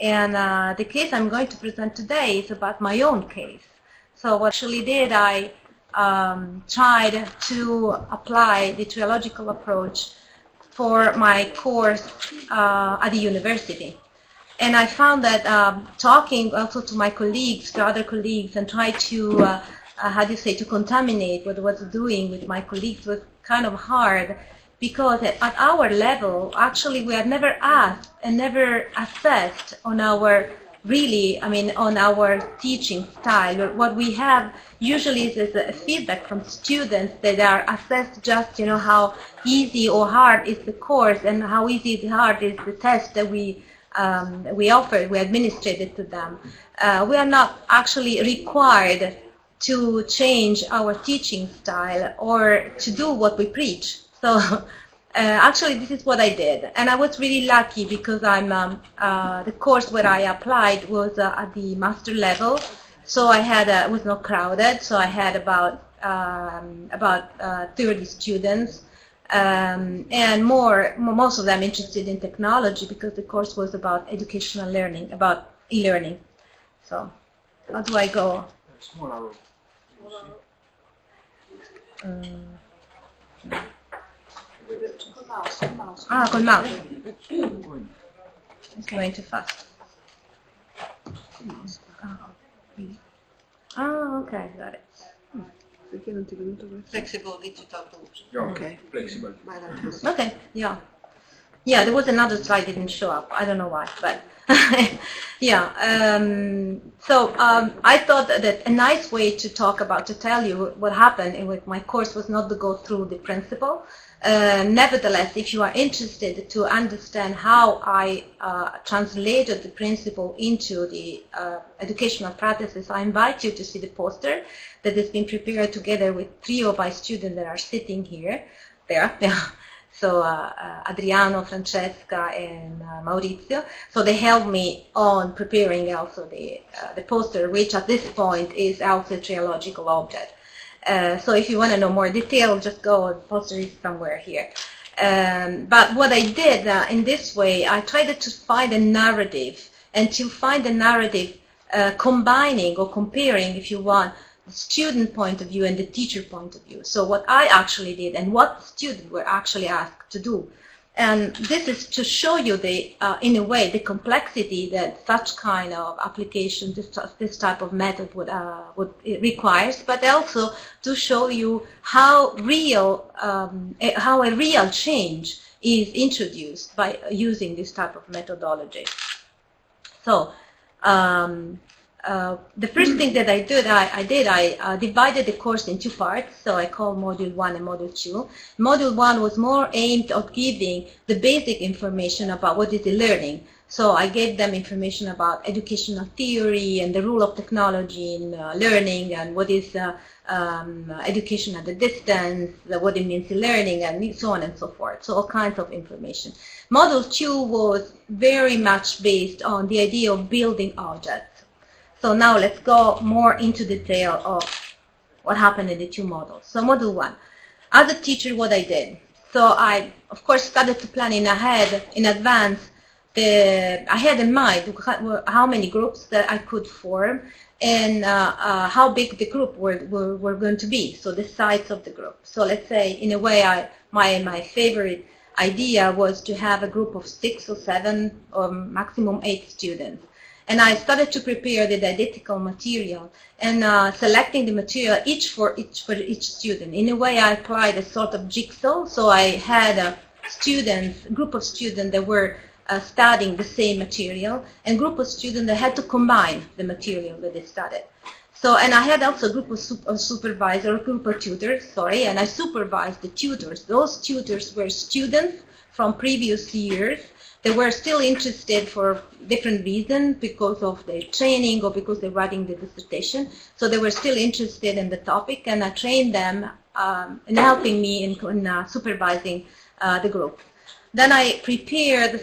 And the case I'm going to present today is about my own case. So what I actually did, I tried to apply the triological approach for my course at the university. And I found that talking also to my colleagues, to other colleagues, and try to, how do you say, to contaminate what I was doing with my colleagues was kind of hard, because at our level, actually, we are never asked and never assessed on our on our teaching style. What we have usually is a feedback from students that are assessed just, how easy or hard is the course and how easy or hard is the test that we offered, we administered to them. We are not actually required to change our teaching style or to do what we preach. So actually, this is what I did, and I was really lucky because the course where I applied was at the master level, so I had it was not crowded, so I had about 30 students, and most of them interested in technology because the course was about educational learning, about e-learning. So how do I go? Small Col mouse. It's going too fast. Okay, got it. Perché non ti è venuto questo? Flexible digital tools. Okay, flexible. Okay, yeah. Yeah, there was another slide that didn't show up. I don't know why, but yeah. So I thought that a nice way to tell you what happened with my course was not to go through the principle. Nevertheless, if you are interested to understand how I translated the principle into the educational practices, I invite you to see the poster that has been prepared together with 3 of my students that are sitting here. There. So Adriano, Francesca, and Maurizio. So they helped me on preparing also the poster, which at this point is also a triological object. So if you want to know more detail, just go, the poster is somewhere here. But what I did in this way, I tried to find a narrative, and to find a narrative combining or comparing, if you want, the student point of view and the teacher point of view. So what I actually did and what students were actually asked to do. And this is to show you in a way, the complexity that such kind of application, this type of method would it requires, but also to show you how a real change is introduced by using this type of methodology. So the first thing that I did, I divided the course in 2 parts, so I call Module 1 and Module 2. Module 1 was more aimed at giving the basic information about what is the learning. So I gave them information about educational theory and the role of technology in learning, and what is education at a distance, what it means in learning, and so on and so forth. So all kinds of information. Module 2 was very much based on the idea of building objects. So now let's go more into detail of what happened in the 2 models. So Module 1, as a teacher, what I did. So I, of course, started to plan in advance. I had in mind how many groups that I could form and how big the group were going to be. So the size of the group. So let's say, in a way, my favorite idea was to have a group of 6 or 7 or maximum 8 students. And I started to prepare the didactical material and selecting the material for each student. In a way, I applied a sort of jigsaw. So I had a group of students that were studying the same material, and group of students that had to combine the material that they studied. So, and I had also a group of supervisors, a group of tutors, and I supervised the tutors. Those tutors were students from previous years. They were still interested for different reasons, because of their training or because they're writing the dissertation. So they were still interested in the topic, and I trained them in helping me in supervising the group. Then I prepared,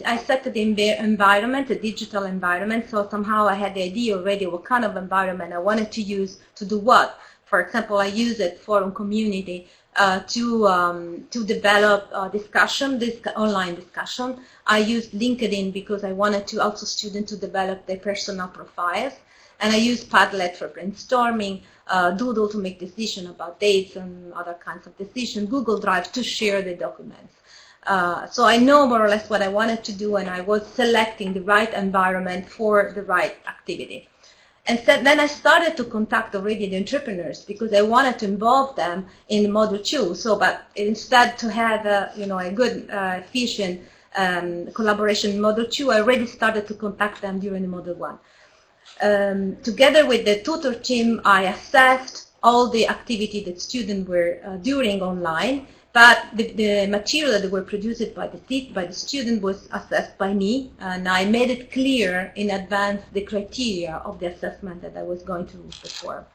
I set the environment, the digital environment, so somehow I had the idea already what kind of environment I wanted to use to do what. For example, I used a forum community to develop online discussion. I used LinkedIn because I wanted to also students to develop their personal profiles, and I used Padlet for brainstorming, Doodle to make decisions about dates and other kinds of decisions, Google Drive to share the documents. So I know more or less what I wanted to do, and I was selecting the right environment for the right activity. And so then I started to contact already the entrepreneurs because I wanted to involve them in Module 2. So, but instead to have a good, efficient collaboration in Module 2, I already started to contact them during the Module 1. Together with the tutor team, I assessed all the activity that students were doing online. But the material that were produced by the student was assessed by me, and I made it clear in advance the criteria of the assessment that I was going to perform.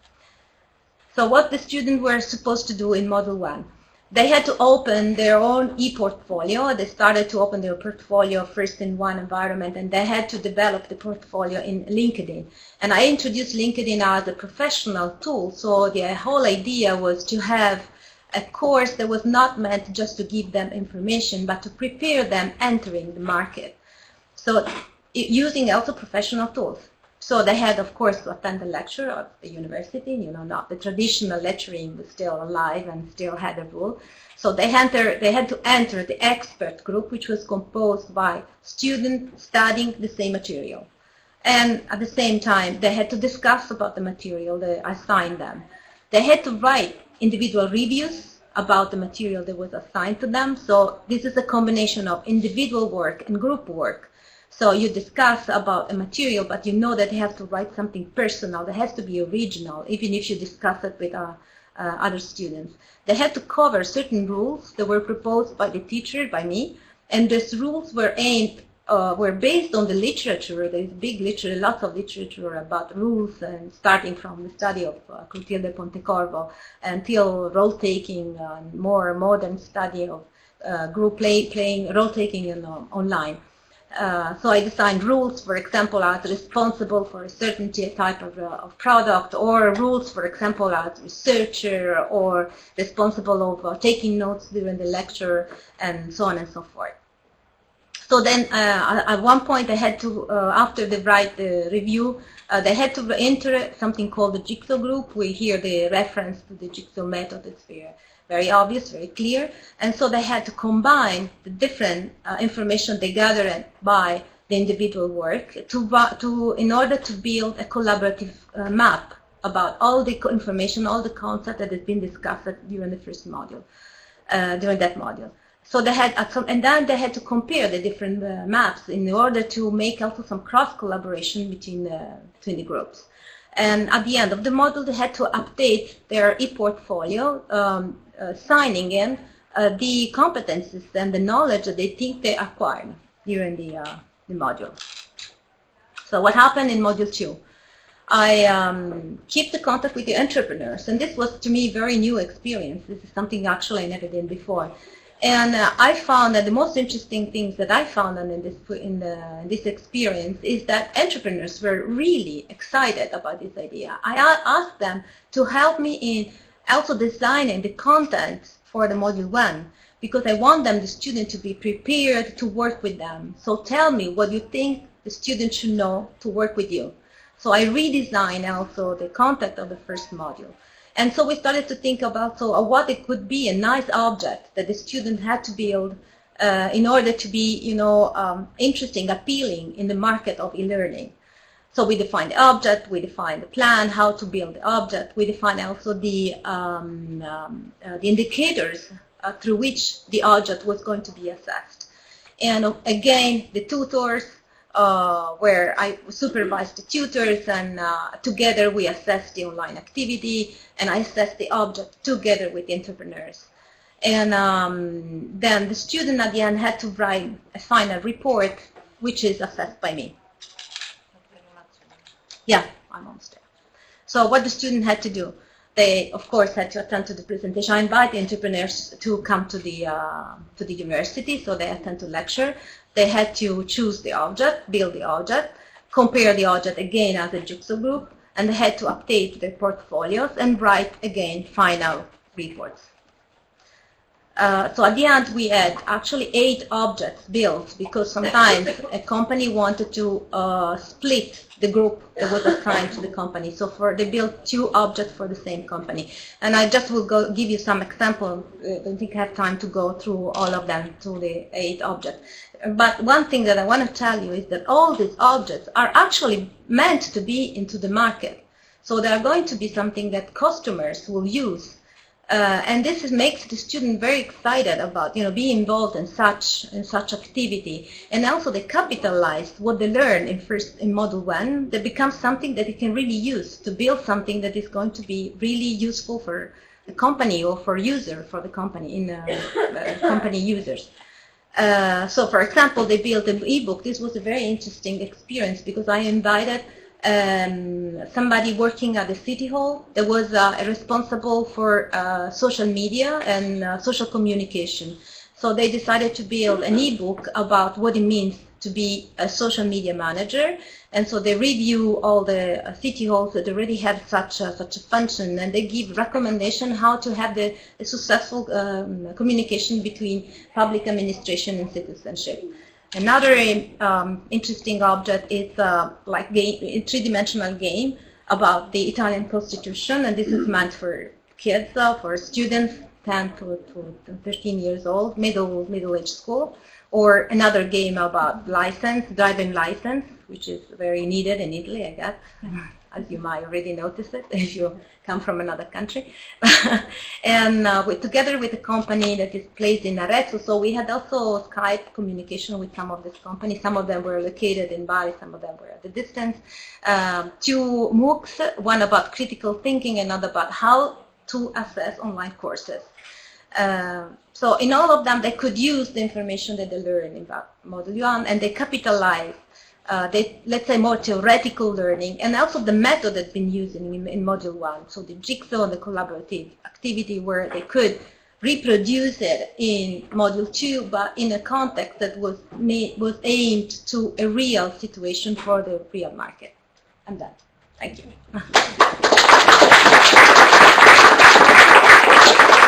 So what the students were supposed to do in Module 1? They had to open their own e-portfolio. They started to open their portfolio first in one environment, and they had to develop the portfolio in LinkedIn. And I introduced LinkedIn as a professional tool, so the whole idea was to have a course that was not meant just to give them information, but to prepare them entering the market. So using also professional tools. So they had, of course, to attend the lecture at the university, not the traditional lecturing was still alive and still had a rule. So they had to enter the expert group, which was composed by students studying the same material. And at the same time, they had to discuss about the material that I assigned them. They had to write individual reviews about the material that was assigned to them. So this is a combination of individual work and group work. So you discuss about a material, but you know that you have to write something personal. That has to be original, even if you discuss it with other students. They had to cover certain rules that were proposed by the teacher, by me, and these rules were were based on the literature. There is big literature, lots of literature about rules, and starting from the study of Clotilde Pontecorvo until role-taking, more modern study of group playing role-taking online. So I designed rules, for example, as responsible for a certain type of product, or rules, for example, as researcher, or responsible of taking notes during the lecture, and so on and so forth. So then at one point they had to, after they write the review, they had to enter something called the jigsaw group. We hear the reference to the jigsaw method. It's very obvious, very clear. And so they had to combine the different information they gathered by the individual work in order to build a collaborative map about all the information, all the concepts that had been discussed during the first module, during that module. So they had, and then they had to compare the different maps in order to make also some cross-collaboration between the groups. And at the end of the module, they had to update their e-portfolio, signing in the competencies and the knowledge that they think they acquired during the module. So what happened in Module 2? I keep the contact with the entrepreneurs, and this was to me a very new experience. This is something actually I never did before. And I found that the most interesting things that I found in this experience is that entrepreneurs were really excited about this idea. I asked them to help me in also designing the content for the Module 1, because I want them, the student, to be prepared to work with them. So tell me what you think the student should know to work with you. So I redesigned also the content of the first module. And so we started to think about what it could be, a nice object that the student had to build in order to be, interesting, appealing in the market of e-learning. So we defined the object, we defined the plan, how to build the object. We defined also the indicators through which the object was going to be assessed. And again, the tutors, where I supervised the tutors, and together we assessed the online activity, and I assessed the object together with the entrepreneurs. And then the student at the end had to write a final report, which is assessed by me. Yeah, I'm almost there. So what the student had to do, they of course had to attend to the presentation. I invite the entrepreneurs to come to the university, so they attend to lecture. They had to choose the object, build the object, compare the object again as a jigsaw group, and they had to update their portfolios and write again final reports. So at the end, we had actually 8 objects built because sometimes a company wanted to split the group that was assigned to the company. So they built 2 objects for the same company. And I just will give you some examples. I don't think I have time to go through all of them, through the 8 objects. But one thing that I want to tell you is that all these objects are actually meant to be into the market. So they are going to be something that customers will use. And this makes the student very excited about, being involved in such activity. And also they capitalize what they learn in module 1. That becomes something that they can really use to build something that is going to be really useful for the company or for the company, company users. So for example, they built an ebook. This was a very interesting experience because I invited somebody working at the city hall that was responsible for social media and social communication. So they decided to build an ebook about what it means to be a social media manager. And so they review all the city halls that already have such a function, and they give recommendation how to have a successful communication between public administration and citizenship. Another interesting object is like a 3-dimensional game about the Italian Constitution, and this is meant for kids, for students 10 to 13 years old, middle-age school. Or another game about driving license, which is very needed in Italy, I guess, as you might already notice it if you come from another country. And together with a company that is placed in Arezzo, so we had also Skype communication with some of these companies. Some of them were located in Bari, some of them were at a distance. 2 MOOCs, one about critical thinking, another about how to assess online courses. So in all of them, they could use the information that they learned in Module 1, and they capitalize, let's say, more theoretical learning, and also the method that's been used in Module 1. So the jigsaw and the collaborative activity where they could reproduce it in Module 2, but in a context that was aimed to a real situation for the real market. I'm done. Thank you.